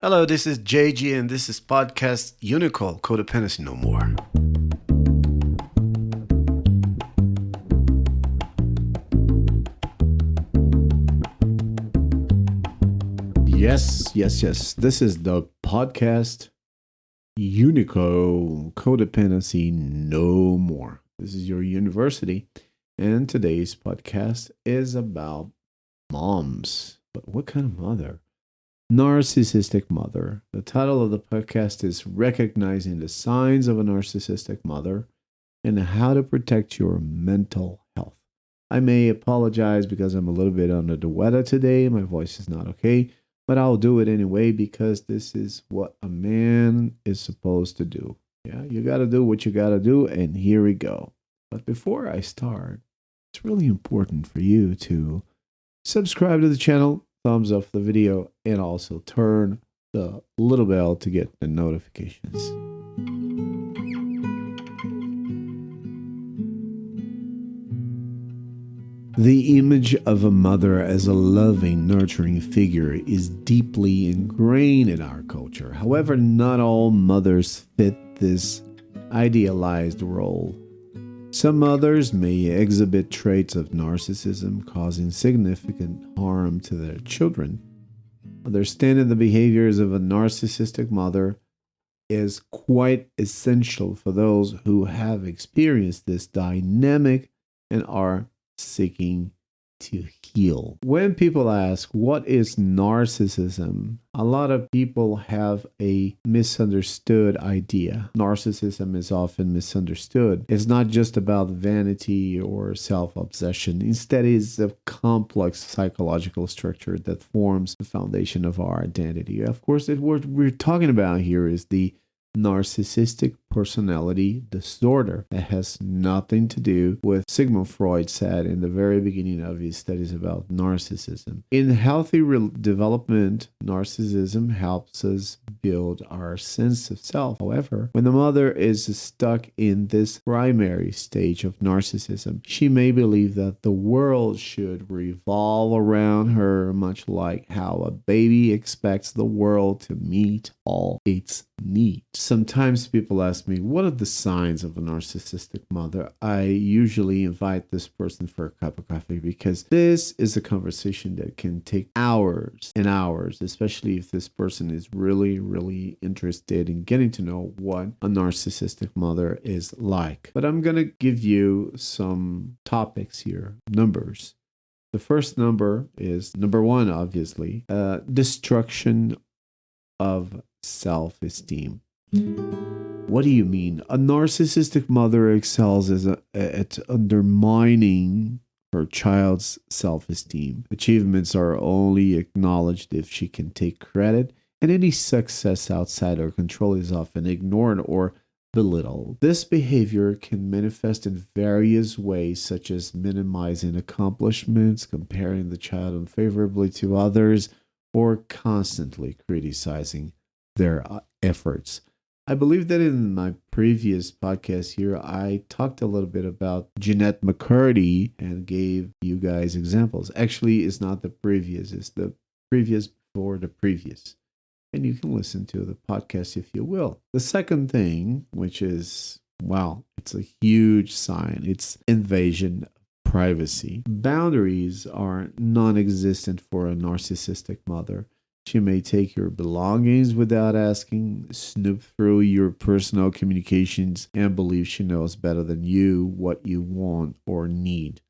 Hello, this is JG, and this is podcast Unicall Codependency No More. Yes. This is the podcast Unicall Codependency No More. This is your university, and today's podcast is about moms. But what kind of mother? Narcissistic mother. The title of the podcast is Recognizing the Signs of a Narcissistic Mother and How to Protect Your Mental Health. I may apologize because I'm a little bit under the weather today. My voice is not okay, but I'll do it anyway because this is what a man is supposed to do. Yeah, you got to do what you got to do, and here we go. But before I start, it's really important for you to subscribe to the channel, thumbs up the video, and also turn the little bell to get the notifications. The image of a mother as a loving, nurturing figure is deeply ingrained in our culture. However, not all mothers fit this idealized role. Some mothers may exhibit traits of narcissism, causing significant harm to their children. Understanding the behaviors of a narcissistic mother is quite essential for those who have experienced this dynamic and are seeking to heal. When people ask, what is narcissism? A lot of people have a misunderstood idea. Narcissism is often misunderstood. It's not just about vanity or self-obsession. Instead, it's a complex psychological structure that forms the foundation of our identity. Of course, what we're talking about here is the narcissistic personality disorder. That has nothing to do with Sigmund Freud said in the very beginning of his studies about narcissism. In healthy development, narcissism helps us build our sense of self. However, when the mother is stuck in this primary stage of narcissism, she may believe that the world should revolve around her, much like how a baby expects the world to meet all its needs. Sometimes people ask me, what are the signs of a narcissistic mother? I usually invite this person for a cup of coffee because this is a conversation that can take hours and hours, especially if this person is really interested in getting to know what a narcissistic mother is like. But I'm going to give you some topics here, numbers. The first number is number one, obviously, destruction of self-esteem. What do you mean? A narcissistic mother excels at undermining her child's self-esteem. Achievements are only acknowledged if she can take credit, and any success outside her control is often ignored or belittled. This behavior can manifest in various ways, such as minimizing accomplishments, comparing the child unfavorably to others, or constantly criticizing their efforts. I believe that in my previous podcast here, I talked a little bit about Jeanette McCurdy and gave you guys examples. Actually, it's not the previous, it's the previous before the previous. And you can listen to the podcast if you will. The second thing, which is, wow, it's a huge sign, it's invasion of privacy. Boundaries are non-existent for a narcissistic mother. She may take your belongings without asking, snoop through your personal communications, and believe she knows better than you what you want or need.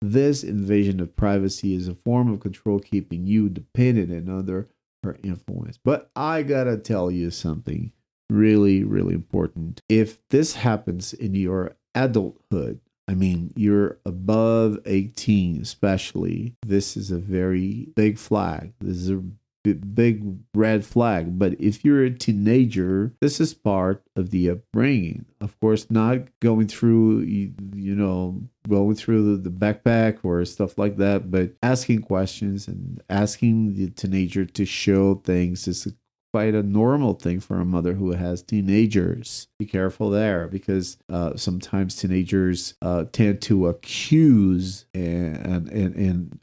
This invasion of privacy is a form of control, keeping you dependent and under her influence. But I gotta tell you something really important. If this happens in your adulthood, I mean, you're above 18 especially, this is a very big flag. This is a big red flag. But if you're a teenager, this is part of the upbringing. Of course, not going through, going through the backpack or stuff like that, but asking questions and asking the teenager to show things is quite a normal thing for a mother who has teenagers. Be careful there because sometimes teenagers tend to accuse and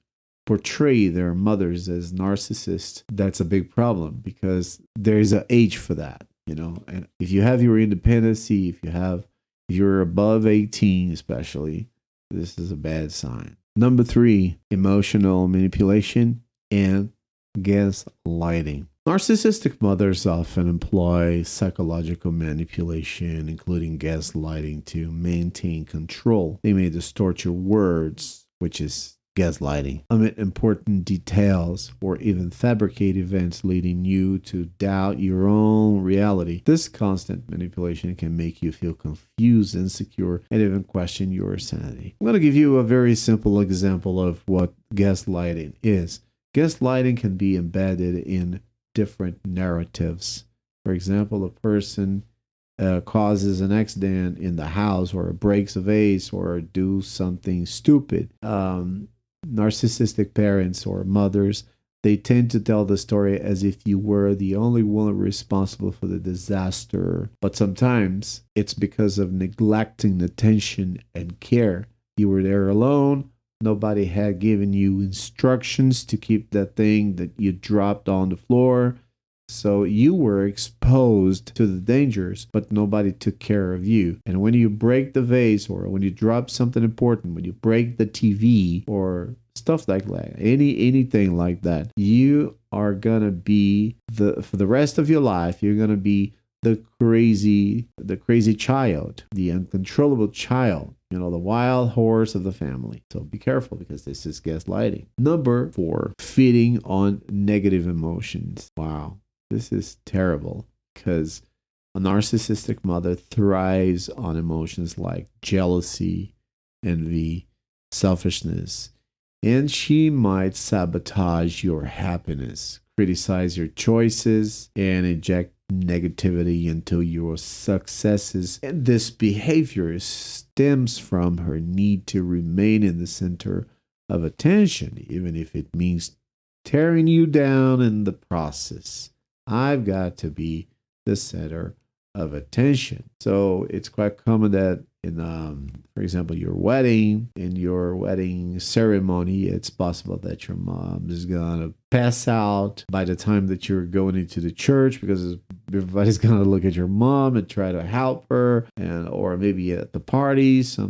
portray their mothers as narcissists, that's a big problem because there's an age for that, And if you have your independency, if you're above 18 especially, this is a bad sign. Number 3, emotional manipulation and gaslighting. Narcissistic mothers often employ psychological manipulation, including gaslighting, to maintain control. They may distort your words, which is gaslighting, omit important details, or even fabricate events leading you to doubt your own reality. This constant manipulation can make you feel confused, insecure, and even question your sanity. I'm going to give you a very simple example of what gaslighting is. Gaslighting can be embedded in different narratives. For example, a person causes an accident in the house or breaks a vase or do something stupid. Narcissistic parents or mothers, they tend to tell the story as if you were the only one responsible for the disaster. But sometimes it's because of neglecting attention and care. You were there alone. Nobody had given you instructions to keep that thing that you dropped on the floor. So you were exposed to the dangers, but nobody took care of you. And when you break the vase or when you drop something important, when you break the TV or stuff like that, anything like that, you are going to be for the rest of your life, you're going to be the crazy child, the uncontrollable child. The wild horse of the family. So be careful because this is gaslighting. Number 4, feeding on negative emotions. Wow, this is terrible because a narcissistic mother thrives on emotions like jealousy, envy, selfishness, and she might sabotage your happiness, criticize your choices, and inject negativity into your successes. And this behavior stems from her need to remain in the center of attention, even if it means tearing you down in the process. I've got to be the center of attention. So it's quite common that for example, in your wedding ceremony, it's possible that your mom is going to pass out by the time that you're going into the church because everybody's going to look at your mom and try to help her. Or maybe at the party, she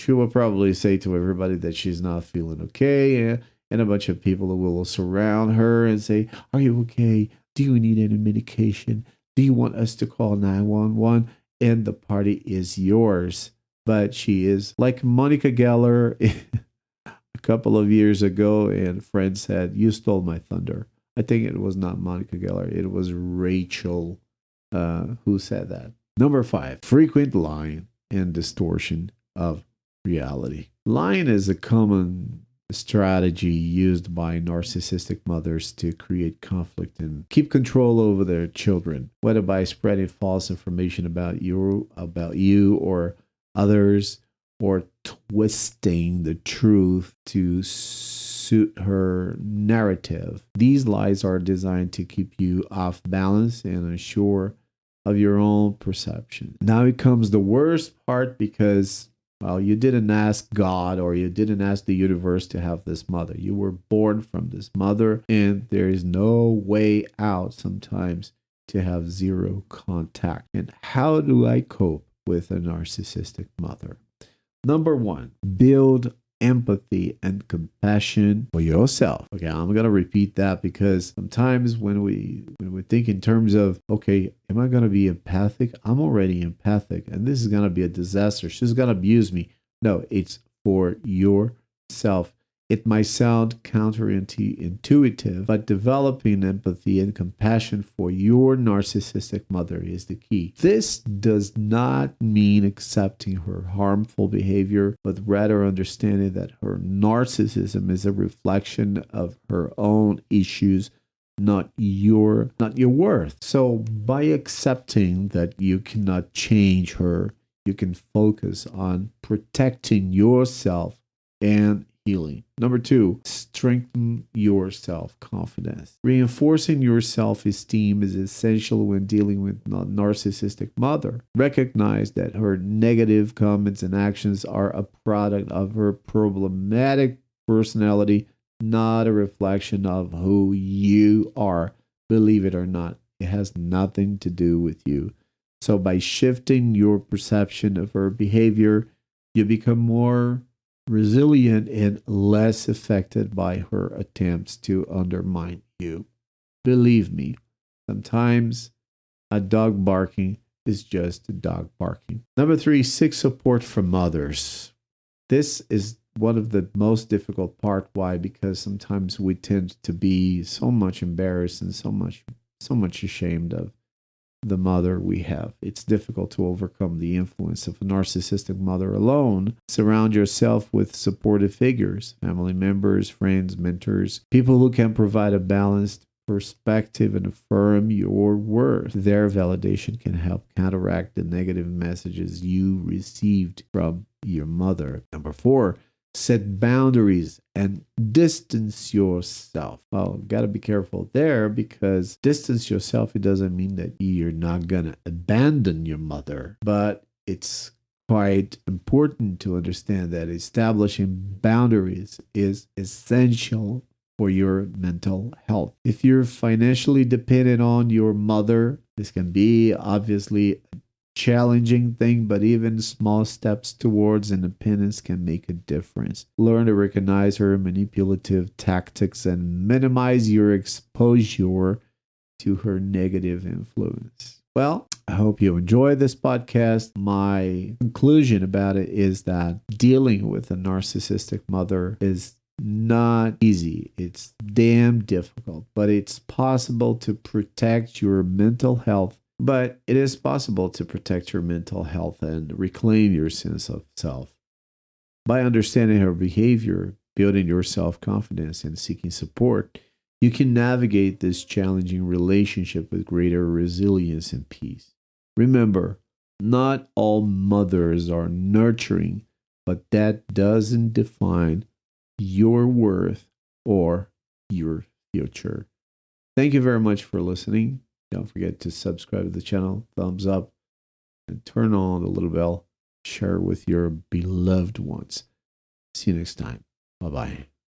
will probably say to everybody that she's not feeling okay. And a bunch of people will surround her and say, "Are you okay? Do you need any medication? Do you want us to call 911? And the party is yours." But she is like Monica Geller a couple of years ago, and friends said, "You stole my thunder." I think it was not Monica Geller. It was Rachel who said that. Number 5, frequent lying and distortion of reality. Lying is a common strategy used by narcissistic mothers to create conflict and keep control over their children, whether by spreading false information about you or others, or twisting the truth to suit her narrative. These lies are designed to keep you off balance and unsure of your own perception. Now it comes the worst part because you didn't ask God or you didn't ask the universe to have this mother. You were born from this mother, and there is no way out sometimes to have zero contact. And how do I cope with a narcissistic mother? Number 1, build empathy and compassion for yourself. Okay, I'm going to repeat that because sometimes when we think in terms of, okay, am I going to be empathic? I'm already empathic and this is going to be a disaster. She's going to abuse me. No, it's for yourself. It might sound counterintuitive, but developing empathy and compassion for your narcissistic mother is the key. This does not mean accepting her harmful behavior, but rather understanding that her narcissism is a reflection of her own issues, not your worth. So by accepting that you cannot change her, you can focus on protecting yourself and healing. Number 2, strengthen your self-confidence. Reinforcing your self-esteem is essential when dealing with a narcissistic mother. Recognize that her negative comments and actions are a product of her problematic personality, not a reflection of who you are. Believe it or not, it has nothing to do with you. So by shifting your perception of her behavior, you become more resilient and less affected by her attempts to undermine you. Believe me, sometimes a dog barking is just a dog barking. Number 3, seek support from others. This is one of the most difficult part. Why? Because sometimes we tend to be so much embarrassed and so much ashamed of the mother we have. It's difficult to overcome the influence of a narcissistic mother alone. Surround yourself with supportive figures, family members, friends, mentors, people who can provide a balanced perspective and affirm your worth. Their validation can help counteract the negative messages you received from your mother. Number 4, set boundaries and distance yourself. Well, gotta be careful there, because distance yourself, it doesn't mean that you're not gonna abandon your mother, but it's quite important to understand that establishing boundaries is essential for your mental health. If you're financially dependent on your mother, this can be obviously challenging thing, but even small steps towards independence can make a difference. Learn to recognize her manipulative tactics and minimize your exposure to her negative influence. Well, I hope you enjoy this podcast. My conclusion about it is that dealing with a narcissistic mother is not easy. It's damn difficult, but it's possible to protect your mental health. But it is possible to protect your mental health and reclaim your sense of self. By understanding her behavior, building your self-confidence, and seeking support, you can navigate this challenging relationship with greater resilience and peace. Remember, not all mothers are nurturing, but that doesn't define your worth or your future. Thank you very much for listening. Don't forget to subscribe to the channel, thumbs up, and turn on the little bell. Share with your beloved ones. See you next time. Bye-bye.